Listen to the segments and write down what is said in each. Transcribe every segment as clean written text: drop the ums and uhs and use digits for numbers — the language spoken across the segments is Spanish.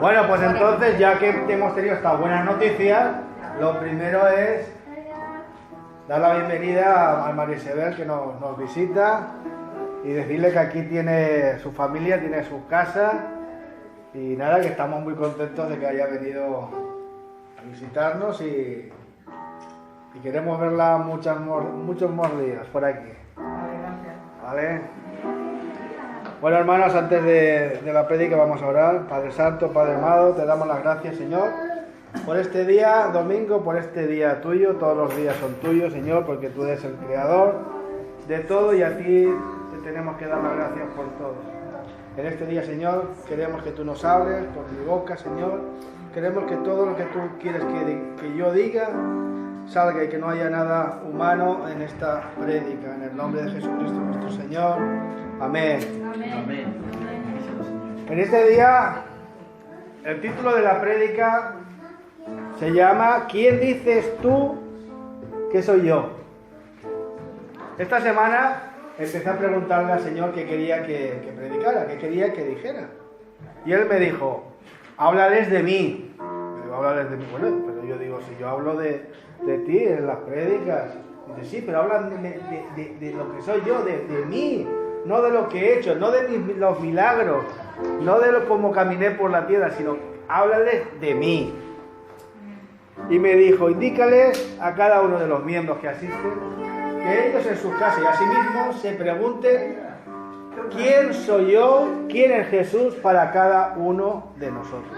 Bueno, pues entonces, ya que hemos tenido estas buenas noticias, lo primero es dar la bienvenida a María Isabel, que nos visita, y decirle que aquí tiene su familia, tiene su casa, y nada, que estamos muy contentos de que haya venido a visitarnos y queremos verla muchos más días por aquí. ¿Vale? Bueno, hermanos, antes de la prédica vamos a orar. Padre Santo, Padre amado, te damos las gracias, Señor, por este día domingo, por este día tuyo. Todos los días son tuyos, Señor, porque tú eres el creador de todo y a ti te tenemos que dar las gracias por todo. En este día, Señor, queremos que tú nos hables por mi boca, Señor. Queremos que todo lo que tú quieres que yo diga salga y que no haya nada humano en esta prédica. En el nombre de Jesucristo nuestro Señor. Amén. Amén. En este día, el título de la prédica se llama ¿Quién dices tú que soy yo? Esta semana empecé a preguntarle al Señor qué quería que predicara, qué quería que dijera. Y Él me dijo, háblales de mí. Pero háblales de mí. Bueno, pero yo digo, si yo hablo de ti en las prédicas. Dice, sí, pero hablan de lo que soy yo, de mí. No de lo que he hecho, no de los milagros, no de cómo caminé por la tierra, sino háblales de mí. Y me dijo, indícales a cada uno de los miembros que asisten, que ellos en sus casas y a sí mismos se pregunten, ¿quién soy yo? ¿Quién es Jesús para cada uno de nosotros?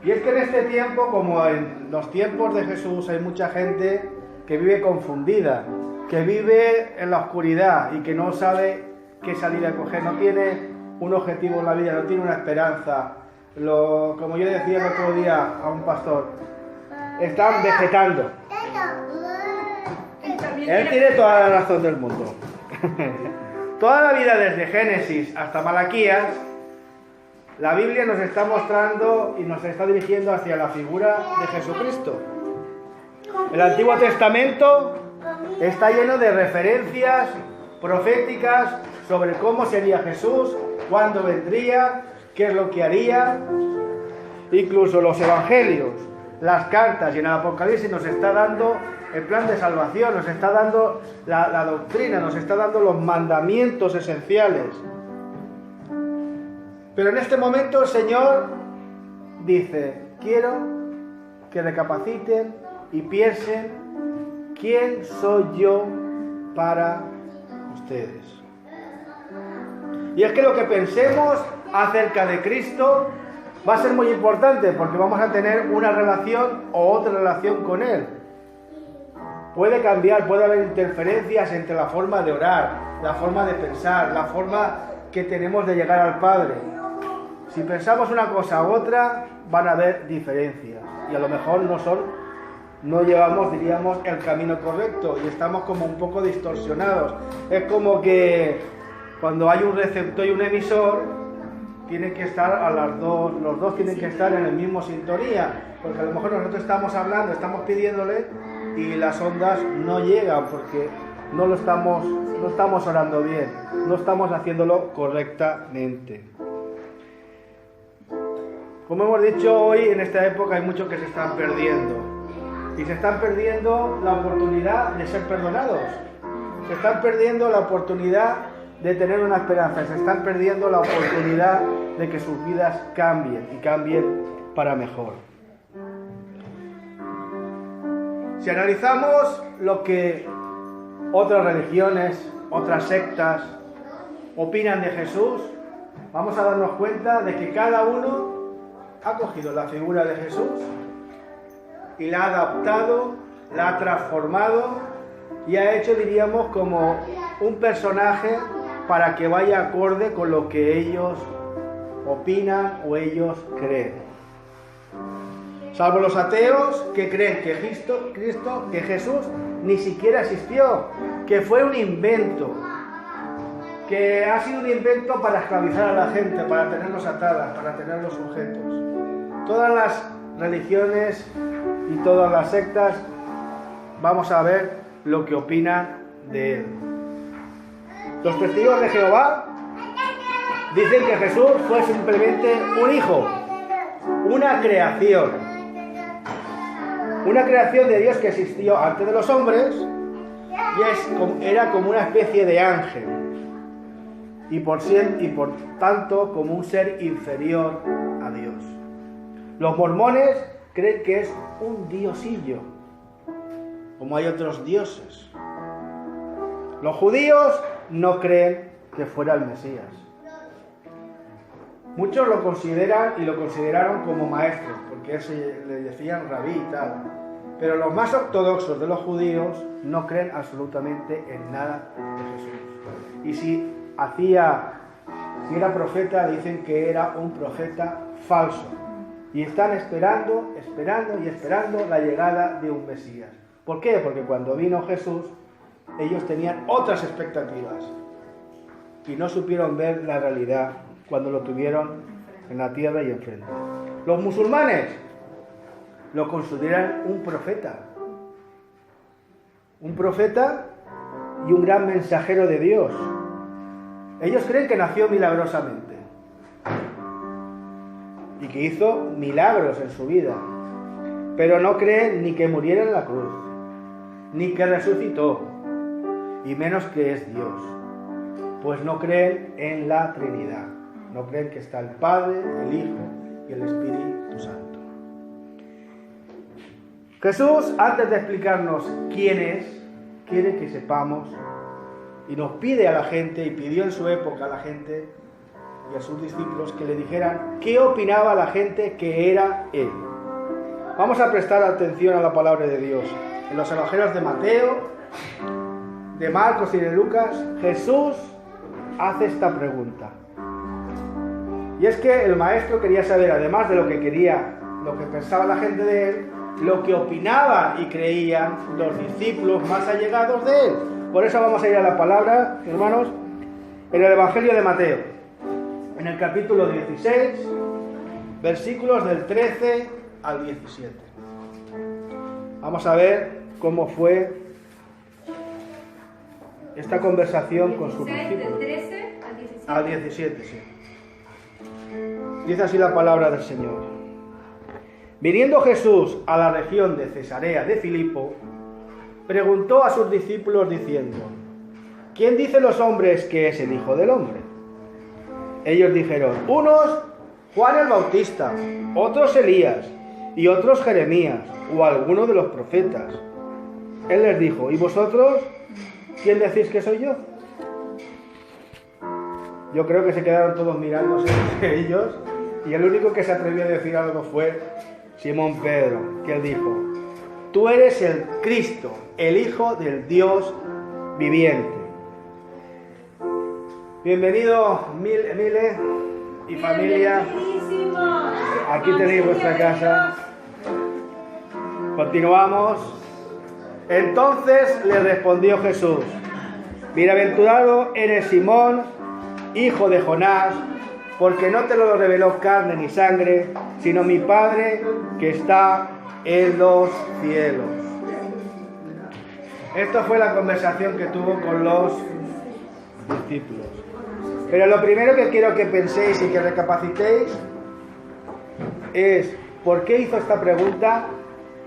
Y es que en este tiempo, como en los tiempos de Jesús, hay mucha gente que vive confundida, que vive en la oscuridad y que no sabe qué salida a coger, no tiene un objetivo en la vida, no tiene una esperanza. Como yo decía el otro día a un pastor, están vegetando. Él tiene toda la razón del mundo. Toda la vida, desde Génesis hasta Malaquías, la Biblia nos está mostrando y nos está dirigiendo hacia la figura de Jesucristo. El Antiguo Testamento está lleno de referencias proféticas sobre cómo sería Jesús, cuándo vendría, qué es lo que haría. Incluso los evangelios, las cartas y en el Apocalipsis nos está dando el plan de salvación, nos está dando la doctrina, nos está dando los mandamientos esenciales. Pero en este momento el Señor dice, quiero que recapaciten y piensen quién soy yo para ustedes. Y es que lo que pensemos acerca de Cristo va a ser muy importante porque vamos a tener una relación o otra relación con Él. Puede cambiar, puede haber interferencias entre la forma de orar, la forma de pensar, la forma que tenemos de llegar al Padre. Si pensamos una cosa u otra, van a haber diferencias y a lo mejor no llevamos, diríamos, el camino correcto y estamos como un poco distorsionados. Es como que cuando hay un receptor y un emisor, tienen que estar los dos tienen que estar en el mismo sintonía, porque a lo mejor nosotros estamos hablando, estamos pidiéndole y las ondas no llegan porque no estamos orando bien, no estamos haciéndolo correctamente. Como hemos dicho, hoy en esta época hay muchos que se están perdiendo. Y se están perdiendo la oportunidad de ser perdonados. Se están perdiendo la oportunidad de tener una esperanza. Se están perdiendo la oportunidad de que sus vidas cambien y cambien para mejor. Si analizamos lo que otras religiones, otras sectas opinan de Jesús, vamos a darnos cuenta de que cada uno ha cogido la figura de Jesús y la ha adaptado, la ha transformado y ha hecho, diríamos, como un personaje para que vaya acorde con lo que ellos opinan o ellos creen. Salvo los ateos que creen que que Jesús ni siquiera existió, que fue un invento, que ha sido un invento para esclavizar a la gente, para tenerlos atadas, para tenerlos sujetos. Todas las religiones y todas las sectas, vamos a ver lo que opinan de él. Los testigos de Jehová dicen que Jesús fue simplemente un hijo, una creación. Una creación de Dios que existió antes de los hombres y era como una especie de ángel. Y por tanto como un ser inferior a Dios. Los mormones creen que es un diosillo, como hay otros dioses. Los judíos no creen que fuera el Mesías. Muchos lo consideran y lo consideraron como maestro, porque le decían rabí y tal. Pero los más ortodoxos de los judíos no creen absolutamente en nada de Jesús. Y si era profeta, dicen que era un profeta falso. Y están esperando la llegada de un Mesías. ¿Por qué? Porque cuando vino Jesús, ellos tenían otras expectativas. Y no supieron ver la realidad cuando lo tuvieron en la tierra y enfrente. Los musulmanes lo consideran un profeta. Un profeta y un gran mensajero de Dios. Ellos creen que nació milagrosamente y que hizo milagros en su vida, pero no creen ni que muriera en la cruz, ni que resucitó, y menos que es Dios, pues no creen en la Trinidad, no creen que está el Padre, el Hijo y el Espíritu Santo. Jesús, antes de explicarnos quién es, quiere que sepamos y nos pide a la gente, y pidió en su época a la gente y a sus discípulos que le dijeran qué opinaba la gente que era Él. Vamos a prestar atención a la palabra de Dios. En los evangelios de Mateo, de Marcos y de Lucas, Jesús hace esta pregunta. Y es que el maestro quería saber, además de lo que pensaba la gente de Él, lo que opinaban y creían los discípulos más allegados de Él. Por eso vamos a ir a la palabra, hermanos, en el Evangelio de Mateo, en el capítulo 16, versículos del 13 al 17. Vamos a ver cómo fue esta conversación con sus discípulos. Del 13 al 17. Al 17, sí. Dice así la palabra del Señor. Viniendo Jesús a la región de Cesarea de Filipo, preguntó a sus discípulos diciendo: ¿Quién dicen los hombres que es el Hijo del Hombre? Ellos dijeron: unos Juan el Bautista, otros Elías, y otros Jeremías, o alguno de los profetas. Él les dijo: ¿y vosotros quién decís que soy yo? Yo creo que se quedaron todos mirándose entre ellos, y el único que se atrevió a decir algo fue Simón Pedro, que él dijo: tú eres el Cristo, el Hijo del Dios viviente. Bienvenido, Mile y familia. Aquí tenéis vuestra casa. Continuamos. Entonces le respondió Jesús: bienaventurado eres Simón, hijo de Jonás, porque no te lo reveló carne ni sangre, sino mi Padre que está en los cielos. Esto fue la conversación que tuvo con los discípulos. Pero lo primero que quiero que penséis y que recapacitéis es por qué hizo esta pregunta,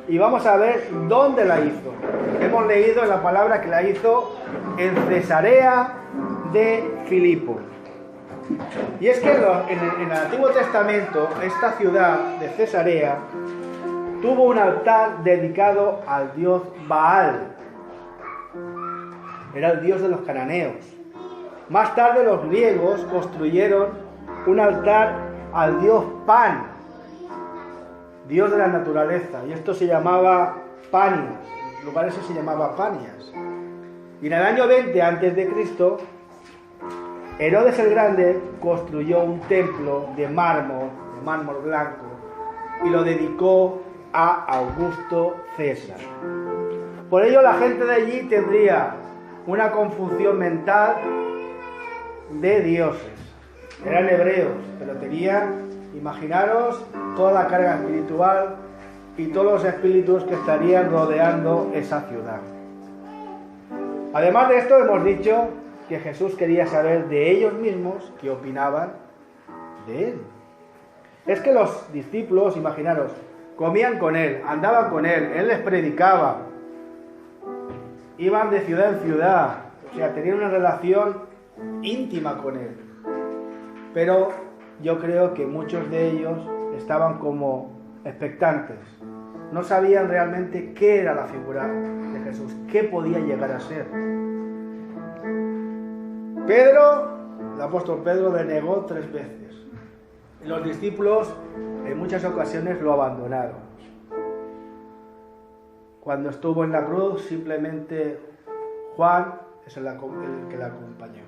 y vamos a ver dónde la hizo. Hemos leído en la palabra que la hizo en Cesarea de Filipo. Y es que en el Antiguo Testamento, esta ciudad de Cesarea tuvo un altar dedicado al dios Baal. Era el dios de los cananeos. Más tarde los griegos construyeron un altar al dios Pan, dios de la naturaleza, y esto se llamaba Panias. El lugar ese se llamaba Panias. Y en el año 20 a.C., Herodes el Grande construyó un templo de mármol blanco, y lo dedicó a Augusto César. Por ello la gente de allí tendría una confusión mental de dioses. Eran hebreos, pero tenían, imaginaros, toda la carga espiritual y todos los espíritus que estarían rodeando esa ciudad. Además de esto, hemos dicho que Jesús quería saber de ellos mismos qué opinaban de él. Es que los discípulos, imaginaros, comían con él, andaban con él les predicaba, iban de ciudad en ciudad, o sea, tenían una relación íntima con él. Pero yo creo que muchos de ellos estaban como expectantes, no sabían realmente qué era la figura de Jesús, qué podía llegar a ser. El apóstol Pedro le negó 3 veces. Y los discípulos en muchas ocasiones lo abandonaron. Cuando estuvo en la cruz, simplemente Juan es el que la acompañó.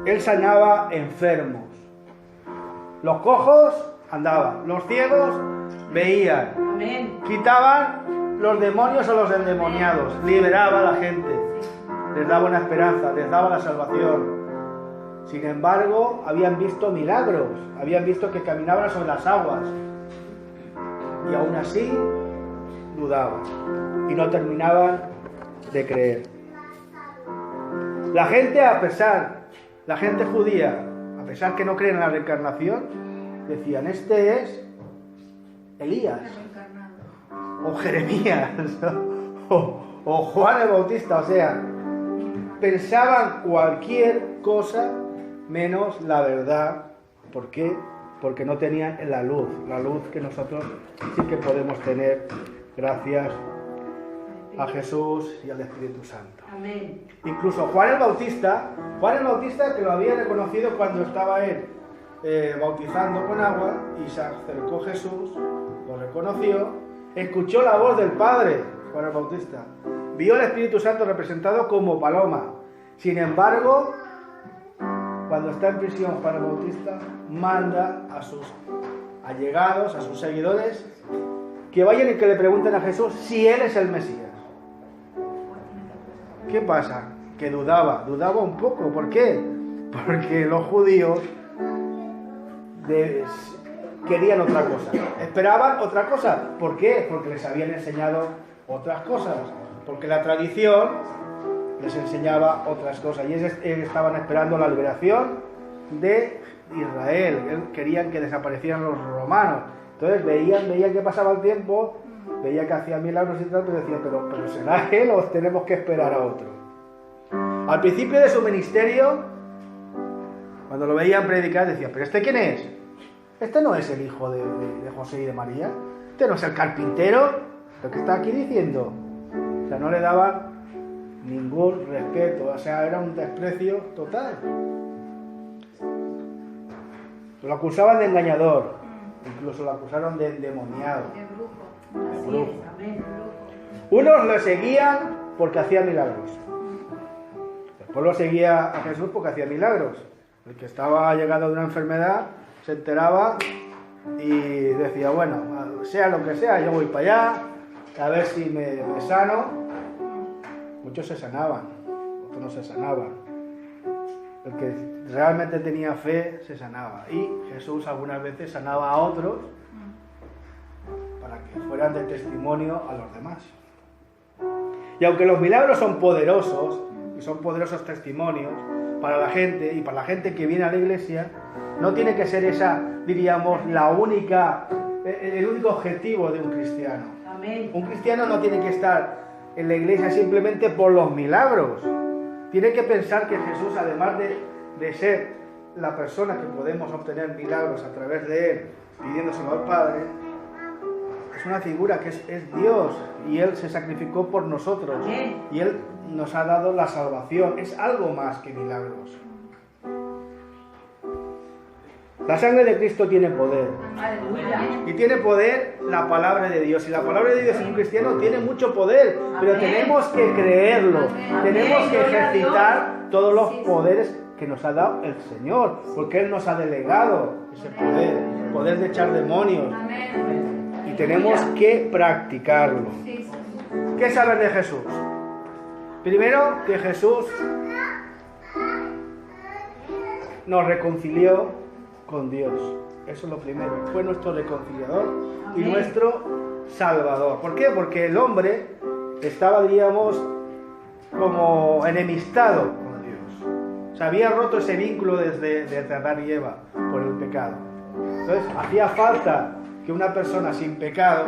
Él sanaba enfermos. Los cojos andaban, los ciegos veían. Amén. Quitaban los demonios a los endemoniados, liberaba a la gente, les daba una esperanza, les daba la salvación. Sin embargo, habían visto milagros, habían visto que caminaban sobre las aguas y aún así dudaban y no terminaban de creer. La gente judía, a pesar que no creen en la reencarnación, decían, este es Elías o Jeremías o Juan el Bautista, o sea, pensaban cualquier cosa menos la verdad. ¿Por qué? Porque no tenían la luz que nosotros sí que podemos tener gracias a Jesús y al Espíritu Santo. Amén. Incluso Juan el Bautista, que lo había reconocido cuando estaba él bautizando con agua, y se acercó Jesús, lo reconoció, escuchó la voz del Padre, Juan el Bautista, vio al Espíritu Santo representado como paloma. Sin embargo, cuando está en prisión Juan el Bautista, manda a sus allegados, a sus seguidores, que vayan y que le pregunten a Jesús si él es el Mesías. ¿Qué pasa? Que dudaba un poco. ¿Por qué? Porque los judíos querían otra cosa, esperaban otra cosa. ¿Por qué? Porque les habían enseñado otras cosas, porque la tradición les enseñaba otras cosas, y ellos estaban esperando la liberación de Israel. Querían que desaparecieran los romanos. Entonces veían que pasaba el tiempo, veía que hacía milagros y tal, pero decían, pero ¿será él o tenemos que esperar a otro? Al principio de su ministerio, cuando lo veían predicar, decían, ¿pero este quién es? Este no es el hijo de José y de María, este no es el carpintero, lo que está aquí diciendo. O sea, no le daban ningún respeto, o sea, era un desprecio total. Lo acusaban de engañador, incluso lo acusaron de endemoniado, de brujo. Unos lo seguían porque hacía milagros. El pueblo seguía a Jesús porque hacía milagros. El que estaba llegado de una enfermedad se enteraba y decía, bueno, sea lo que sea, yo voy para allá, a ver si me sano. Muchos se sanaban, otros no se sanaban. El que realmente tenía fe se sanaba. Y Jesús algunas veces sanaba a otros para que fueran de testimonio a los demás. Y aunque los milagros son poderosos, y son poderosos testimonios para la gente, y para la gente que viene a la iglesia, no tiene que ser esa, diríamos, el único objetivo de un cristiano. Amén. Un cristiano no tiene que estar en la iglesia simplemente por los milagros. Tiene que pensar que Jesús, además de ser la persona que podemos obtener milagros a través de él, pidiéndoselo al Padre, es una figura que es Dios, y él se sacrificó por nosotros. Amén. Y él nos ha dado la salvación. Es algo más que milagros. La sangre de Cristo tiene poder. Aleluya. Y tiene poder la palabra de Dios. Y la palabra de Dios en un cristiano tiene mucho poder. Pero Amén. tenemos que creerlo. Amén. Tenemos que Gloria a Dios. ejercitar todos los poderes que nos ha dado el Señor. Porque Él nos ha delegado ese poder. El poder de echar demonios. Y tenemos que practicarlo. ¿Qué saber de Jesús? Primero, que Jesús nos reconcilió con Dios. Eso es lo primero. Fue nuestro reconciliador y Amén. nuestro salvador. ¿Por qué? Porque el hombre estaba, diríamos, como enemistado con Dios. Se había roto ese vínculo desde Adán y Eva por el pecado. Entonces, hacía falta que una persona sin pecado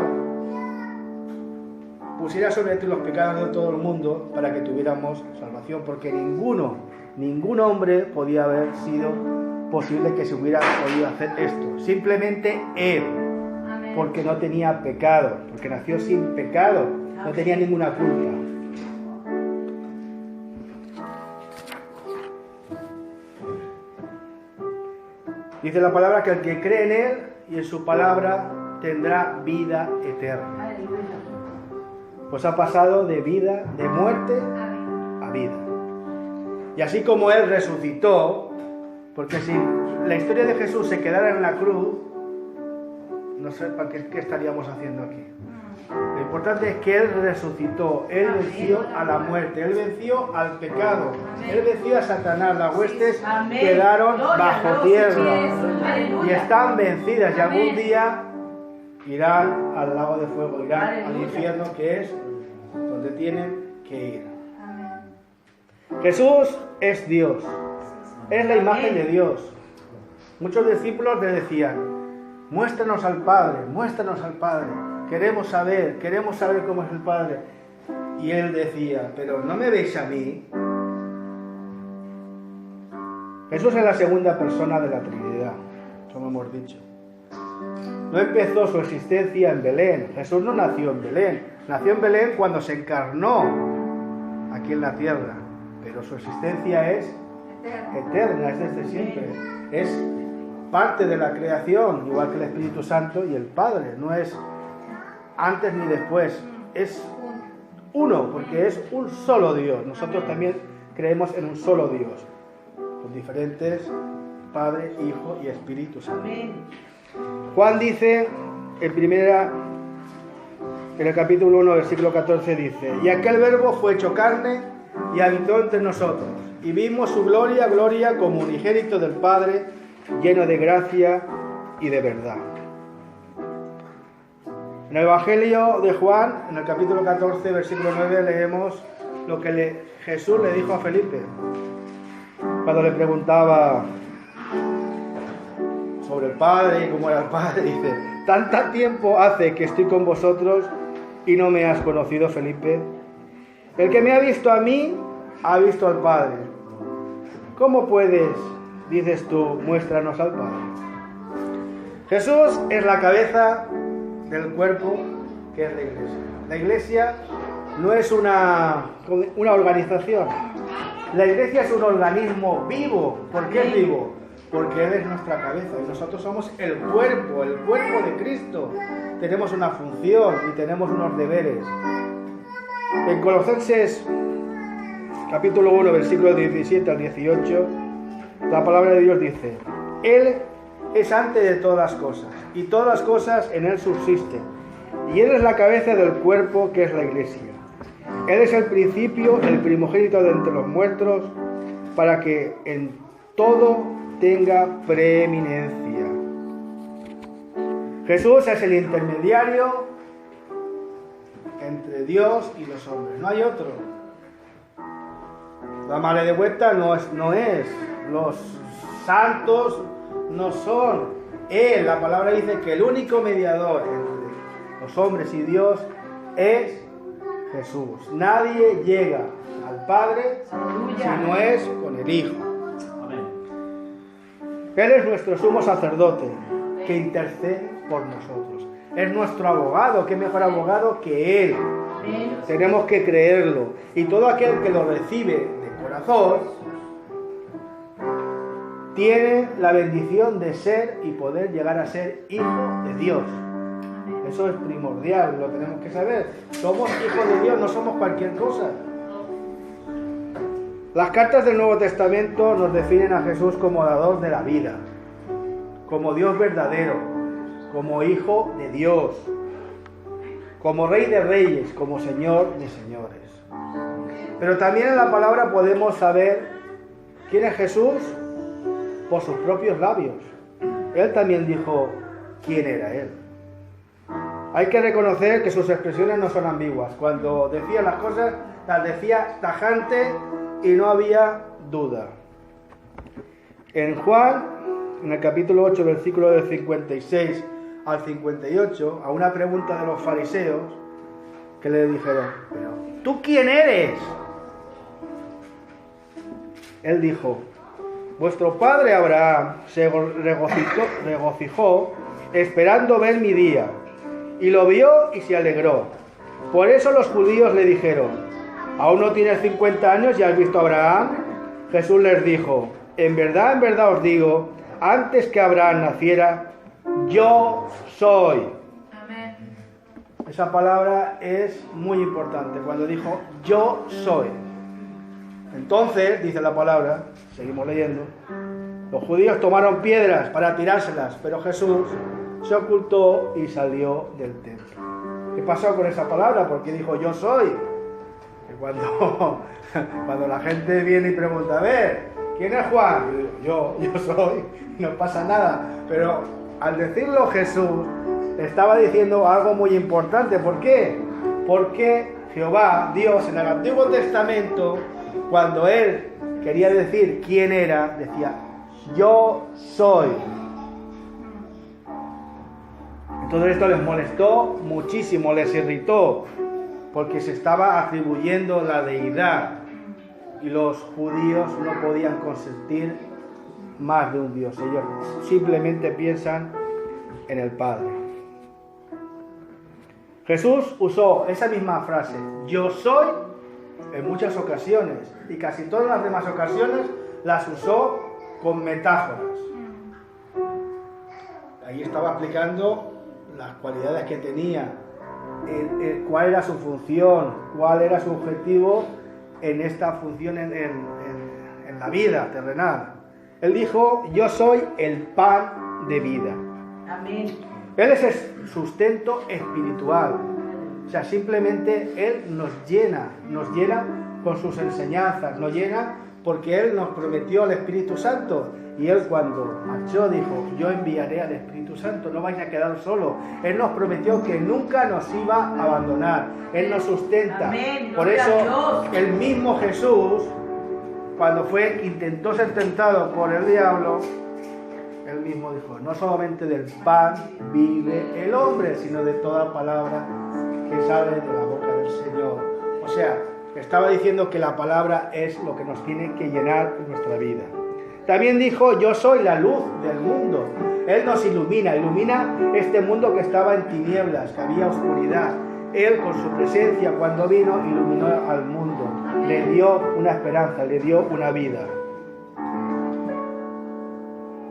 pusiera sobre ti los pecados de todo el mundo para que tuviéramos salvación, porque ningún hombre podía haber sido posible que se hubiera podido hacer esto. Simplemente él, porque no tenía pecado, porque nació sin pecado, no tenía ninguna culpa. Dice la palabra que el que cree en él y en su palabra tendrá vida eterna. Pues ha pasado de vida, de muerte a vida. Y así como él resucitó, porque si la historia de Jesús se quedara en la cruz, no sé para qué estaríamos haciendo aquí. Lo importante es que él resucitó, él venció a la muerte, él venció al pecado, él venció a Satanás. Las huestes quedaron bajo tierra y están vencidas, y algún día irán al lago de fuego, irán al infierno, que es donde tienen que ir. Jesús es Dios, es la imagen de Dios. Muchos discípulos le decían: muéstranos al Padre, muéstranos al Padre. Queremos saber cómo es el Padre. Y él decía: pero ¿no me veis a mí? Jesús es la segunda persona de la Trinidad, como hemos dicho. No empezó su existencia en Belén. Jesús no nació en Belén. Nació en Belén cuando se encarnó aquí en la tierra. Pero su existencia es eterna, es desde siempre. Es parte de la creación, igual que el Espíritu Santo y el Padre. No es antes ni después. Es uno, porque es un solo Dios. Nosotros también creemos en un solo Dios, con diferentes Padre, Hijo y Espíritu Santo. Juan dice en el capítulo 1, versículo 14, dice: y aquel verbo fue hecho carne y habitó entre nosotros, y vimos su gloria, gloria como unigénito del Padre, lleno de gracia y de verdad. En el Evangelio de Juan, en el capítulo 14, versículo 9, leemos lo que Jesús le dijo a Felipe cuando le preguntaba sobre el Padre y cómo era el Padre. Dice: tanto tiempo hace que estoy con vosotros y no me has conocido, Felipe. El que me ha visto a mí, ha visto al Padre. ¿Cómo puedes, dices tú, muéstranos al Padre? Jesús es la cabeza del cuerpo que es la iglesia. La iglesia no es una organización. La iglesia es un organismo vivo. ¿Por qué es vivo? Porque Él es nuestra cabeza y nosotros somos el cuerpo de Cristo. Tenemos una función y tenemos unos deberes. En Colosenses capítulo 1, versículos 17 al 18, la palabra de Dios dice: Él es antes de todas las cosas, y todas las cosas en Él subsisten, y Él es la cabeza del cuerpo que es la iglesia. Él es el principio, el primogénito de entre los muertos, para que en todo tenga preeminencia. Jesús es el intermediario entre Dios y los hombres, no hay otro. La madre de vuelta no es, los santos no son. Él, la palabra dice que el único mediador entre los hombres y Dios es Jesús. Nadie llega al Padre si no es con el Hijo. Él es nuestro sumo sacerdote que intercede por nosotros. Es nuestro abogado. ¿Qué mejor abogado que Él? Tenemos que creerlo. Y todo aquel que lo recibe de corazón tiene la bendición de ser y poder llegar a ser hijo de Dios. Eso es primordial, lo tenemos que saber. Somos hijos de Dios, no somos cualquier cosa. Las cartas del Nuevo Testamento nos definen a Jesús como dador de la vida, como Dios verdadero, como Hijo de Dios, como Rey de Reyes, como Señor de Señores. Pero también en la palabra podemos saber quién es Jesús por sus propios labios. Él también dijo quién era Él. Hay que reconocer que sus expresiones no son ambiguas. Cuando decía las cosas, las decía tajante y no había duda. En Juan, en el capítulo 8, versículo del 56 al 58, a una pregunta de los fariseos, que le dijeron, pero ¿tú quién eres? Él dijo, vuestro padre Abraham se regocijó esperando ver mi día, y lo vio y se alegró. Por eso los judíos le dijeron, ¿aún no tienes 50 años y has visto a Abraham? Jesús les dijo, en verdad os digo, antes que Abraham naciera, yo soy. Amén. Esa palabra es muy importante, cuando dijo, yo soy. Entonces, dice la palabra, seguimos leyendo, los judíos tomaron piedras para tirárselas, pero Jesús se ocultó y salió del templo. ¿Qué pasó con esa palabra? Porque dijo, yo soy. Que cuando la gente viene y pregunta, a ver, ¿quién es Juan? Yo soy, no pasa nada. Pero al decirlo Jesús, estaba diciendo algo muy importante. ¿Por qué? Porque Jehová, Dios, en el Antiguo Testamento, cuando Él quería decir quién era, decía, yo soy. Todo esto les molestó muchísimo, les irritó, porque se estaba atribuyendo la deidad y los judíos no podían consentir más de un Dios. Ellos simplemente piensan en el Padre. Jesús usó esa misma frase, yo soy, en muchas ocasiones, y casi todas las demás ocasiones las usó con metáforas. Ahí estaba explicando las cualidades que tenía, cuál era su función, cuál era su objetivo en esta función en la vida terrenal. Él dijo, yo soy el pan de vida. Amén. Él es el sustento espiritual. O sea, simplemente Él nos llena con sus enseñanzas, nos llena porque Él nos prometió al Espíritu Santo. Y Él cuando marchó dijo, yo enviaré al Espíritu Santo, no vais a quedar solos. Él nos prometió que nunca nos iba a abandonar. Él nos sustenta. Amén. Por eso el mismo Jesús, cuando intentó ser tentado por el diablo, Él mismo dijo, no solamente del pan vive el hombre, sino de toda palabra que sale de la boca del Señor. O sea, estaba diciendo que la palabra es lo que nos tiene que llenar en nuestra vida. También dijo, yo soy la luz del mundo. Él nos ilumina este mundo que estaba en tinieblas, que había oscuridad. Él con su presencia cuando vino iluminó al mundo, le dio una esperanza, le dio una vida.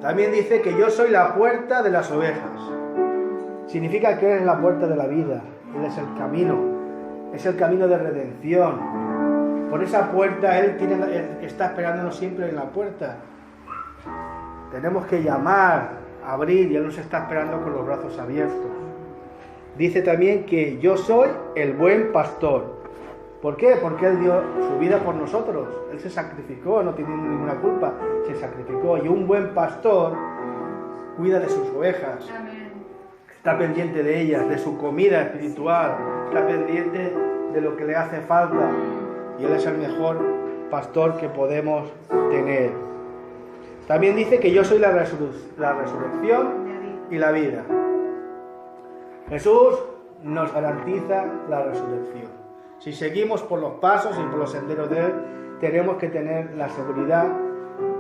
También dice que yo soy la puerta de las ovejas. Significa que Él es la puerta de la vida, Él es el camino de redención. Por esa puerta Él está esperándonos siempre en la puerta. Tenemos que llamar, abrir, y Él nos está esperando con los brazos abiertos. Dice también que yo soy el buen pastor. ¿Por qué? Porque Él dio su vida por nosotros. Él se sacrificó, no tiene ninguna culpa, se sacrificó. Y un buen pastor cuida de sus ovejas. Está pendiente de ellas, de su comida espiritual. Está pendiente de lo que le hace falta. Y Él es el mejor pastor que podemos tener. También dice que yo soy la resurrección y la vida. Jesús nos garantiza la resurrección. Si seguimos por los pasos y por los senderos de Él, tenemos que tener la seguridad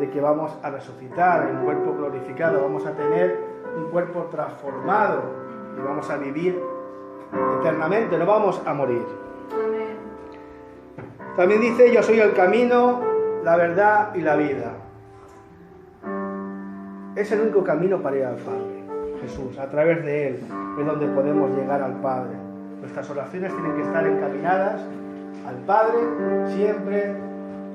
de que vamos a resucitar en un cuerpo glorificado, vamos a tener un cuerpo transformado y vamos a vivir eternamente, no vamos a morir. También dice, yo soy el camino, la verdad y la vida. Es el único camino para ir al Padre, Jesús. A través de Él es donde podemos llegar al Padre. Nuestras oraciones tienen que estar encaminadas al Padre, siempre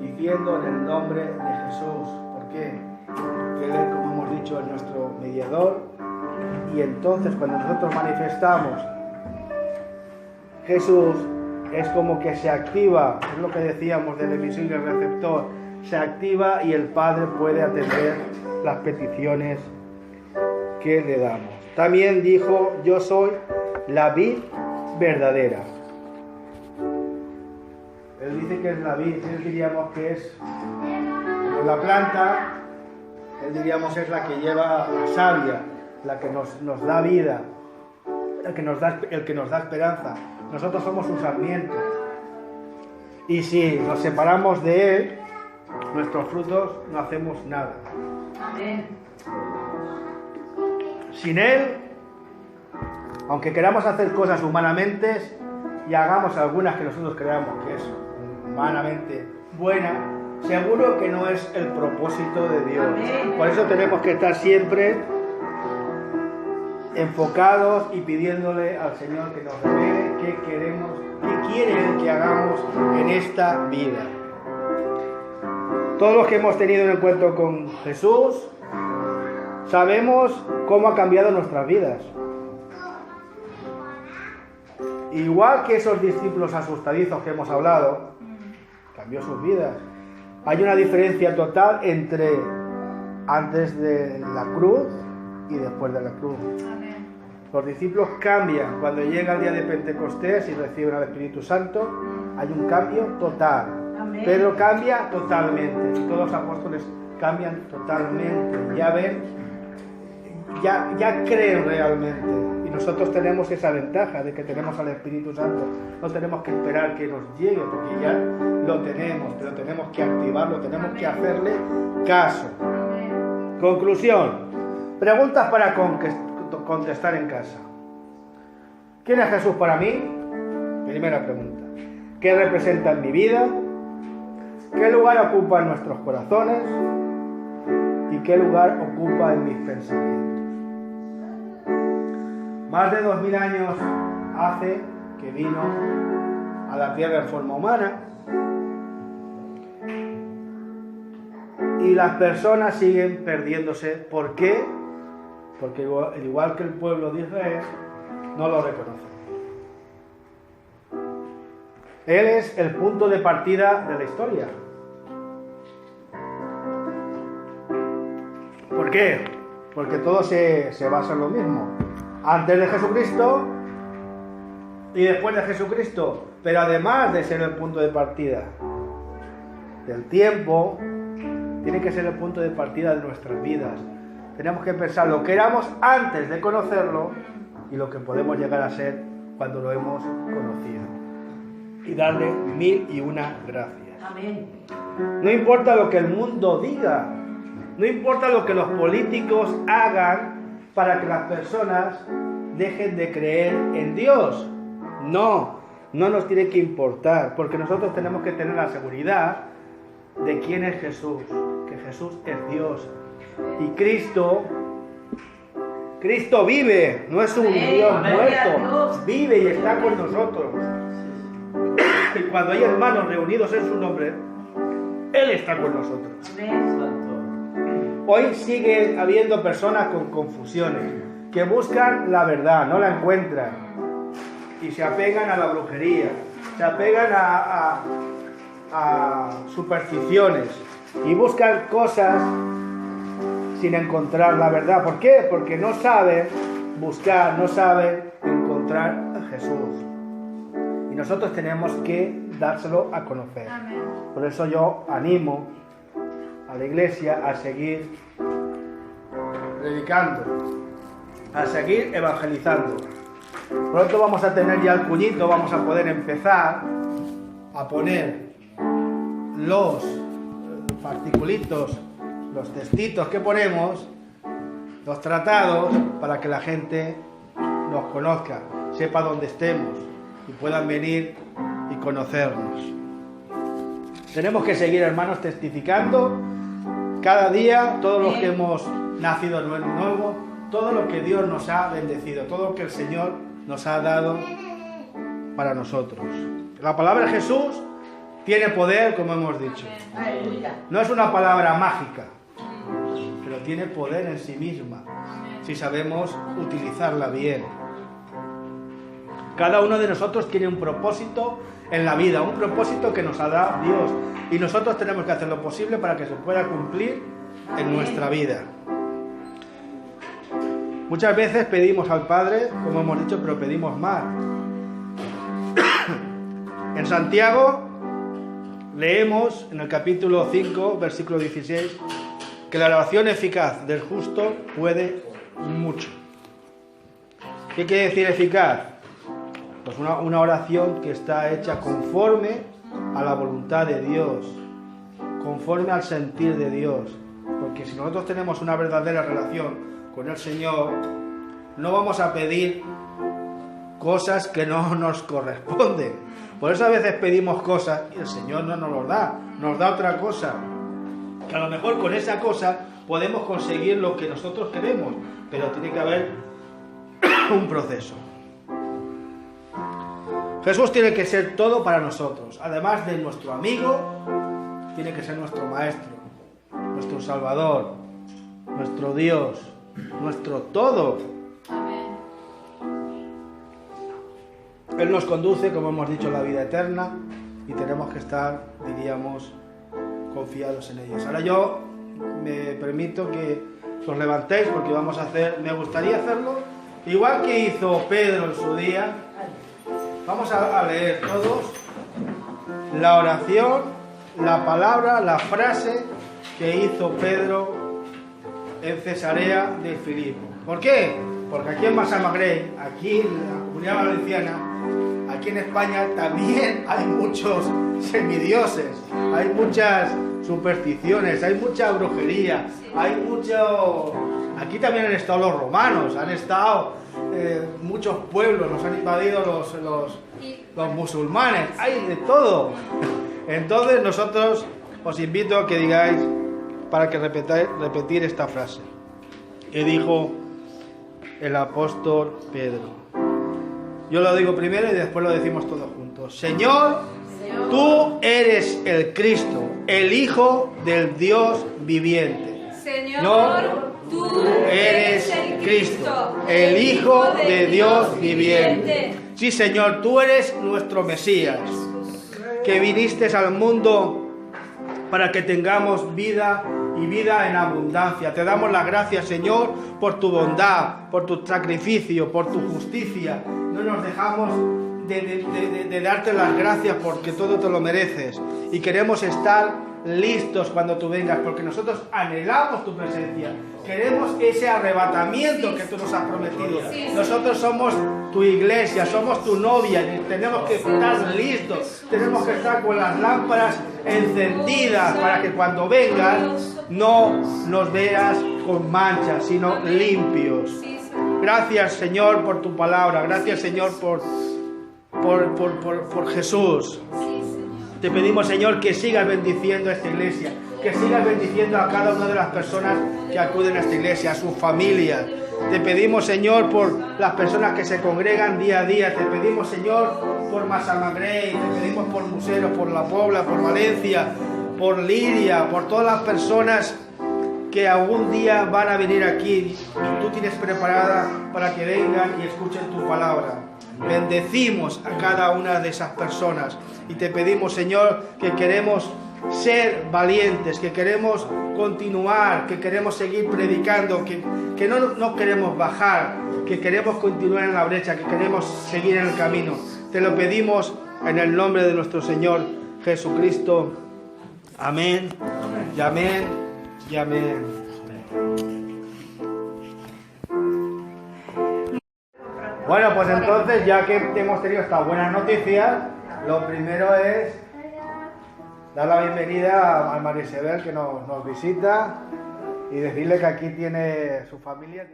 diciendo en el nombre de Jesús. ¿Por qué? Porque Él, como hemos dicho, es nuestro mediador. Y entonces cuando nosotros manifestamos Jesús, es como que se activa, es lo que decíamos del emisor y del receptor, se activa y el Padre puede atender las peticiones que le damos. También dijo, yo soy la vid verdadera. Él dice que es la vid, diríamos que es como la planta Él, diríamos, es la que lleva la savia, la que nos da vida, el que nos da esperanza. Nosotros somos un sarmiento. Y si nos separamos de Él, nuestros frutos no hacemos nada. Amén. Sin Él, aunque queramos hacer cosas humanamente y hagamos algunas que nosotros creamos que es humanamente buena, seguro que no es el propósito de Dios. Amén. Por eso tenemos que estar siempre enfocados y pidiéndole al Señor que nos revele qué queremos, qué quiere Él que hagamos en esta vida. Todos los que hemos tenido un encuentro con Jesús sabemos cómo ha cambiado nuestras vidas. Igual que esos discípulos asustadizos que hemos hablado, cambió sus vidas. Hay una diferencia total entre antes de la cruz y después de la cruz. Amén. Los discípulos cambian cuando llega el día de Pentecostés y reciben al Espíritu Santo. Hay un cambio total. Amén. Pedro cambia totalmente y todos los apóstoles cambian totalmente. Ya ven, ya creen realmente. Y nosotros tenemos esa ventaja de que tenemos al Espíritu Santo. No tenemos que esperar que nos llegue, porque ya lo tenemos, pero tenemos que activarlo, tenemos que hacerle caso. Amén. Conclusión. Preguntas para contestar en casa. ¿Quién es Jesús para mí? Primera pregunta. ¿Qué representa en mi vida? ¿Qué lugar ocupa en nuestros corazones? ¿Y qué lugar ocupa en mis pensamientos? Más de 2000 años hace que vino a la tierra en forma humana y las personas siguen perdiéndose. ¿Por qué? Porque igual que el pueblo de Israel, no lo reconoce. Él es el punto de partida de la historia. ¿Por qué? Porque todo se basa en lo mismo. Antes de Jesucristo y después de Jesucristo. Pero además de ser el punto de partida del tiempo, tiene que ser el punto de partida de nuestras vidas. Tenemos que pensar lo que éramos antes de conocerlo y lo que podemos llegar a ser cuando lo hemos conocido. Y darle 1001 gracias. Amén. No importa lo que el mundo diga, no importa lo que los políticos hagan para que las personas dejen de creer en Dios. No nos tiene que importar, porque nosotros tenemos que tener la seguridad de quién es Jesús, que Jesús es Dios. Y Cristo vive, no es un Dios muerto, vive y está con nosotros. Y cuando hay hermanos reunidos en su nombre, Él está con nosotros. Hoy sigue habiendo personas con confusiones, que buscan la verdad, no la encuentran, y se apegan a la brujería, se apegan a supersticiones, y buscan cosas sin encontrar la verdad. ¿Por qué? Porque no saben buscar, no saben encontrar a Jesús. Y nosotros tenemos que dárselo a conocer. Amén. Por eso yo animo a la iglesia a seguir predicando, a seguir evangelizando. Pronto vamos a tener ya el cuñito, vamos a poder empezar a poner los articulitos, los textitos que ponemos, los tratados, para que la gente nos conozca, sepa dónde estemos y puedan venir y conocernos. Tenemos que seguir, hermanos, testificando cada día todos los que hemos nacido de nuevo, todo lo que Dios nos ha bendecido, todo lo que el Señor nos ha dado para nosotros. La palabra Jesús tiene poder, como hemos dicho. Aleluya. No es una palabra mágica, pero tiene poder en sí misma, si sabemos utilizarla bien. Cada uno de nosotros tiene un propósito en la vida, un propósito que nos ha dado Dios, y nosotros tenemos que hacer lo posible para que se pueda cumplir en nuestra vida. Muchas veces pedimos al Padre, como hemos dicho, pero pedimos más. En Santiago leemos en el capítulo 5, versículo 16, que la oración eficaz del justo puede mucho. ¿Qué quiere decir eficaz? Pues una oración que está hecha conforme a la voluntad de Dios, conforme al sentir de Dios. Porque si nosotros tenemos una verdadera relación con el Señor, no vamos a pedir cosas que no nos corresponden. Por eso a veces pedimos cosas y el Señor no nos los da, nos da otra cosa. Que a lo mejor con esa cosa podemos conseguir lo que nosotros queremos, pero tiene que haber un proceso. Jesús tiene que ser todo para nosotros. Además de nuestro amigo, tiene que ser nuestro maestro, nuestro salvador, nuestro Dios, nuestro todo. Amén. Él nos conduce, como hemos dicho, a la vida eterna y tenemos que estar, diríamos, confiados en ellos. Ahora yo me permito que os levantéis porque vamos a hacer, me gustaría hacerlo igual que hizo Pedro en su día. Vamos a leer todos la oración, la palabra, la frase que hizo Pedro en Cesarea de Filipo. ¿Por qué? Porque aquí en Massamagrell, aquí en la Comunidad Valenciana, aquí en España también hay muchos semidioses, hay muchas supersticiones, hay mucha brujería, hay mucho... Aquí también han estado los romanos, han estado muchos pueblos, nos han invadido los musulmanes, hay de todo. Entonces nosotros os invito a que digáis, para que repetir esta frase que dijo el apóstol Pedro. Yo lo digo primero y después lo decimos todos juntos. Señor, tú eres el Cristo, el Hijo del Dios viviente. Señor, tú eres el Cristo, el Hijo de Dios viviente. Sí, Señor, tú eres nuestro Mesías, que viniste al mundo para que tengamos vida y vida en abundancia. Te damos las gracias, Señor, por tu bondad, por tu sacrificio, por tu justicia. No nos dejamos de darte las gracias porque todo te lo mereces. Y queremos estar listos cuando tú vengas, porque nosotros anhelamos tu presencia. Queremos ese arrebatamiento que tú nos has prometido. Nosotros somos tu iglesia, somos tu novia y tenemos que estar listos. Tenemos que estar con las lámparas encendidas para que cuando vengas no nos veas con manchas, sino limpios. Gracias, Señor, por tu palabra. Gracias, Señor, por Jesús. Te pedimos, Señor, que sigas bendiciendo a esta iglesia, que sigas bendiciendo a cada una de las personas que acuden a esta iglesia, a sus familias. Te pedimos, Señor, por las personas que se congregan día a día. Te pedimos, Señor, por Massamagrell, te pedimos por Museros, por La Pobla, por Valencia, por Liria, por todas las personas que algún día van a venir aquí y tú tienes preparada para que vengan y escuchen tu palabra. Bendecimos a cada una de esas personas y te pedimos, Señor, que queremos ser valientes, que queremos continuar, que queremos seguir predicando, que no queremos bajar, que queremos continuar en la brecha, que queremos seguir en el camino. Te lo pedimos en el nombre de nuestro Señor Jesucristo. Amén y amén y amén. Bueno, pues entonces, ya que hemos tenido estas buenas noticias, lo primero es dar la bienvenida a María Isabel, que nos visita, y decirle que aquí tiene su familia.